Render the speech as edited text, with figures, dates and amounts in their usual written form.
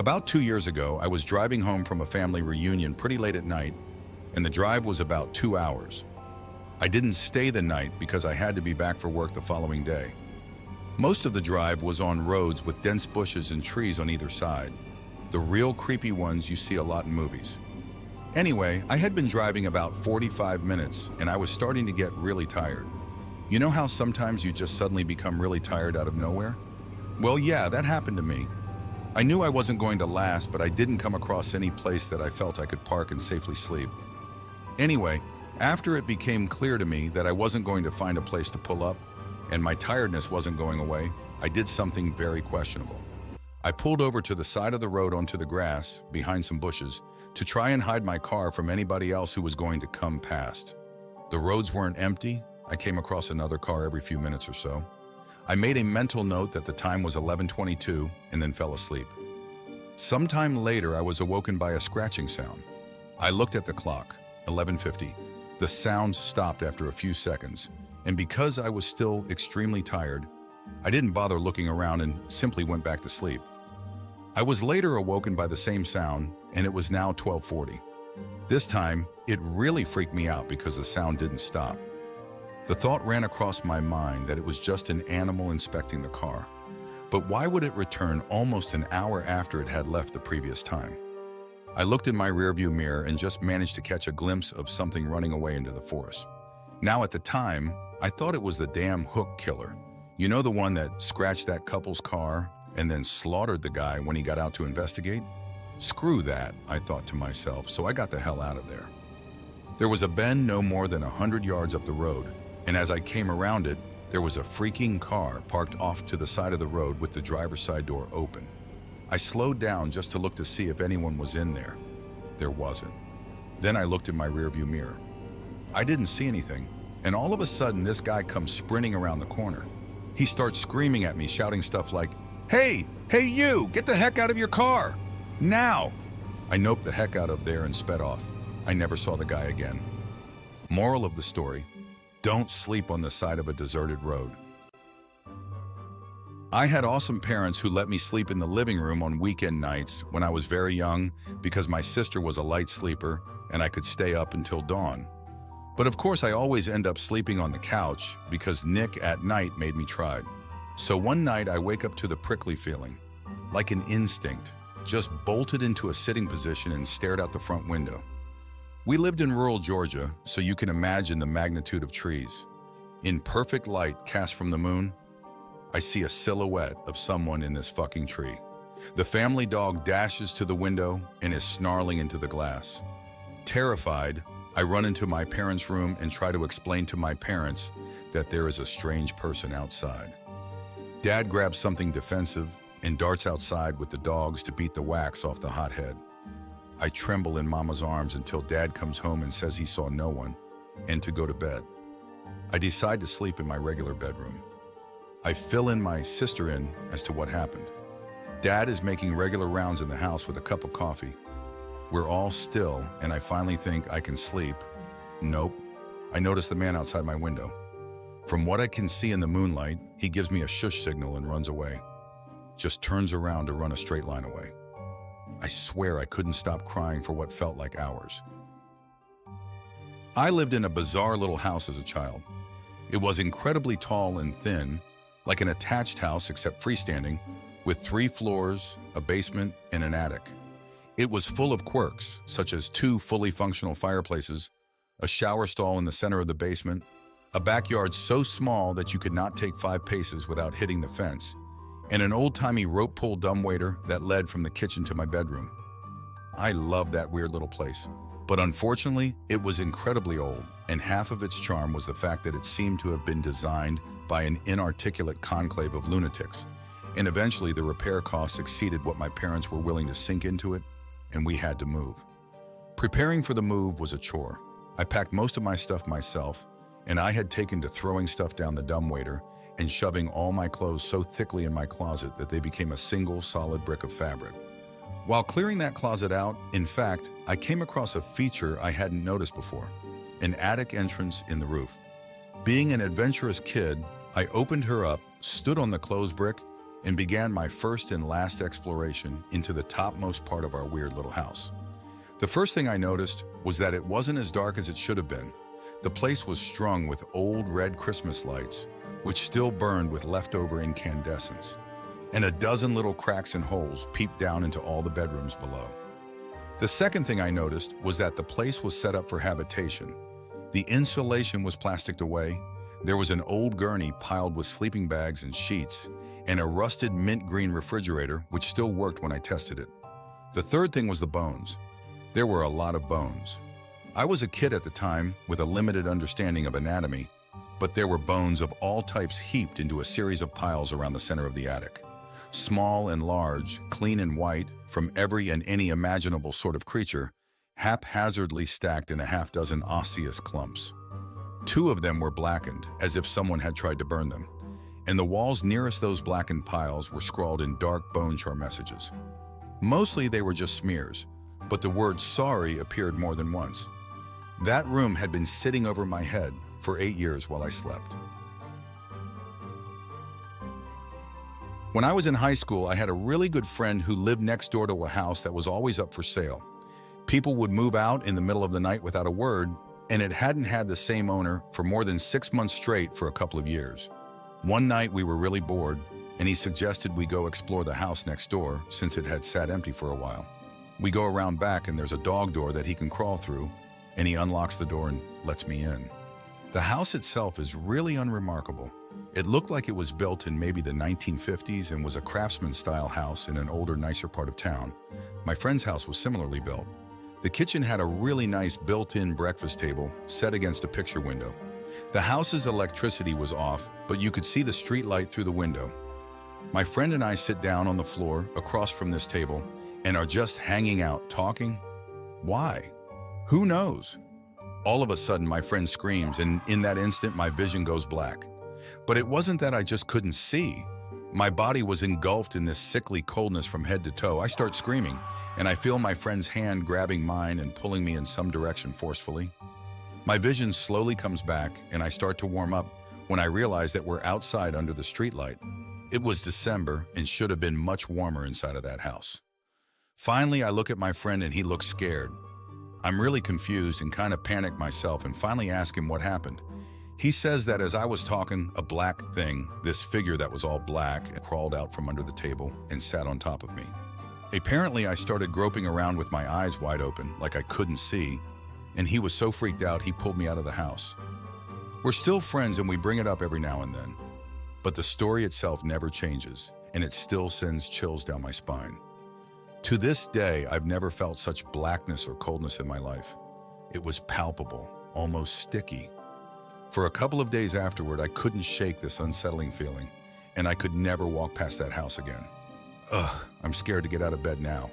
About 2 years ago, I was driving home from a family reunion pretty late at night, and the drive was about 2 hours. I didn't stay the night because I had to be back for work the following day. Most of the drive was on roads with dense bushes and trees on either side, the real creepy ones you see a lot in movies. Anyway, I had been driving about 45 minutes, and I was starting to get really tired. You know how sometimes you just suddenly become really tired out of nowhere? Well, yeah, that happened to me. I knew I wasn't going to last, but I didn't come across any place that I felt I could park and safely sleep. Anyway, after it became clear to me that I wasn't going to find a place to pull up, and my tiredness wasn't going away, I did something very questionable. I pulled over to the side of the road onto the grass, behind some bushes, to try and hide my car from anybody else who was going to come past. The roads weren't empty. I came across another car every few minutes or so. I made a mental note that the time was 11:22 and then fell asleep. Sometime later, I was awoken by a scratching sound. I looked at the clock, 11:50. The sound stopped after a few seconds, and because I was still extremely tired, I didn't bother looking around and simply went back to sleep. I was later awoken by the same sound, and it was now 12:40. This time, it really freaked me out because the sound didn't stop. The thought ran across my mind that it was just an animal inspecting the car. But why would it return almost an hour after it had left the previous time? I looked in my rearview mirror and just managed to catch a glimpse of something running away into the forest. Now at the time, I thought it was the damn hook killer. You know, the one that scratched that couple's car and then slaughtered the guy when he got out to investigate? Screw that, I thought to myself, so I got the hell out of there. There was a bend no more than 100 yards up the road, and as I came around it, there was a freaking car parked off to the side of the road with the driver's side door open. I slowed down just to look to see if anyone was in there. There wasn't. Then I looked in my rearview mirror. I didn't see anything, and all of a sudden this guy comes sprinting around the corner. He starts screaming at me, shouting stuff like, "Hey, you, get the heck out of your car, now!" I noped the heck out of there and sped off. I never saw the guy again. Moral of the story: don't sleep on the side of a deserted road. I had awesome parents who let me sleep in the living room on weekend nights when I was very young because my sister was a light sleeper and I could stay up until dawn. But of course I always end up sleeping on the couch because Nick at night made me try. So one night I wake up to the prickly feeling, like an instinct, just bolted into a sitting position and stared out the front window. We lived in rural Georgia, so you can imagine the magnitude of trees. In perfect light cast from the moon, I see a silhouette of someone in this fucking tree. The family dog dashes to the window and is snarling into the glass. Terrified, I run into my parents' room and try to explain to my parents that there is a strange person outside. Dad grabs something defensive and darts outside with the dogs to beat the wax off the hot head. I tremble in Mama's arms until Dad comes home and says he saw no one and to go to bed. I decide to sleep in my regular bedroom. I fill in my sister in as to what happened. Dad is making regular rounds in the house with a cup of coffee. We're all still, and I finally think I can sleep. Nope. I notice the man outside my window. From what I can see in the moonlight, he gives me a shush signal and runs away. Just turns around to run a straight line away. I swear I couldn't stop crying for what felt like hours. I lived in a bizarre little house as a child. It was incredibly tall and thin, like an attached house except freestanding, with 3 floors, a basement, and an attic. It was full of quirks, such as 2 fully functional fireplaces, a shower stall in the center of the basement, a backyard so small that you could not take 5 paces without hitting the fence, and an old-timey rope-pull dumbwaiter that led from the kitchen to my bedroom. I loved that weird little place, but unfortunately, it was incredibly old, and half of its charm was the fact that it seemed to have been designed by an inarticulate conclave of lunatics, and eventually the repair costs exceeded what my parents were willing to sink into it, and we had to move. Preparing for the move was a chore. I packed most of my stuff myself, and I had taken to throwing stuff down the dumbwaiter and shoving all my clothes so thickly in my closet that they became a single solid brick of fabric. While clearing that closet out, in fact, I came across a feature I hadn't noticed before: an attic entrance in the roof. Being an adventurous kid, I opened her up, stood on the clothes brick, and began my first and last exploration into the topmost part of our weird little house. The first thing I noticed was that it wasn't as dark as it should have been. The place was strung with old red Christmas lights, which still burned with leftover incandescence, and a dozen little cracks and holes peeped down into all the bedrooms below. The second thing I noticed was that the place was set up for habitation. The insulation was plasticed away. There was an old gurney piled with sleeping bags and sheets, and a rusted mint green refrigerator which still worked when I tested it. The third thing was the bones. There were a lot of bones. I was a kid at the time with a limited understanding of anatomy, but there were bones of all types heaped into a series of piles around the center of the attic. Small and large, clean and white, from every and any imaginable sort of creature, haphazardly stacked in a half-dozen osseous clumps. Two of them were blackened, as if someone had tried to burn them, and the walls nearest those blackened piles were scrawled in dark bone char messages. Mostly they were just smears, but the word sorry appeared more than once. That room had been sitting over my head for 8 years while I slept. When I was in high school, I had a really good friend who lived next door to a house that was always up for sale. People would move out in the middle of the night without a word, and it hadn't had the same owner for more than 6 months straight for a couple of years. One night we were really bored, and he suggested we go explore the house next door since it had sat empty for a while. We go around back and there's a dog door that he can crawl through, and he unlocks the door and lets me in. The house itself is really unremarkable. It looked like it was built in maybe the 1950s and was a craftsman-style house in an older, nicer part of town. My friend's house was similarly built. The kitchen had a really nice built-in breakfast table set against a picture window. The house's electricity was off, but you could see the street light through the window. My friend and I sit down on the floor across from this table and are just hanging out, talking. Why? Who knows? All of a sudden, my friend screams, and in that instant, my vision goes black. But it wasn't that I just couldn't see. My body was engulfed in this sickly coldness from head to toe. I start screaming, and I feel my friend's hand grabbing mine and pulling me in some direction forcefully. My vision slowly comes back, and I start to warm up when I realize that we're outside under the streetlight. It was December and should have been much warmer inside of that house. Finally, I look at my friend and he looks scared. I'm really confused and kind of panicked myself and finally ask him what happened. He says that as I was talking, a black thing, this figure that was all black, crawled out from under the table and sat on top of me. Apparently, I started groping around with my eyes wide open, like I couldn't see, and he was so freaked out he pulled me out of the house. We're still friends and we bring it up every now and then, but the story itself never changes, and it still sends chills down my spine. To this day, I've never felt such blackness or coldness in my life. It was palpable, almost sticky. For a couple of days afterward, I couldn't shake this unsettling feeling, and I could never walk past that house again. Ugh, I'm scared to get out of bed now.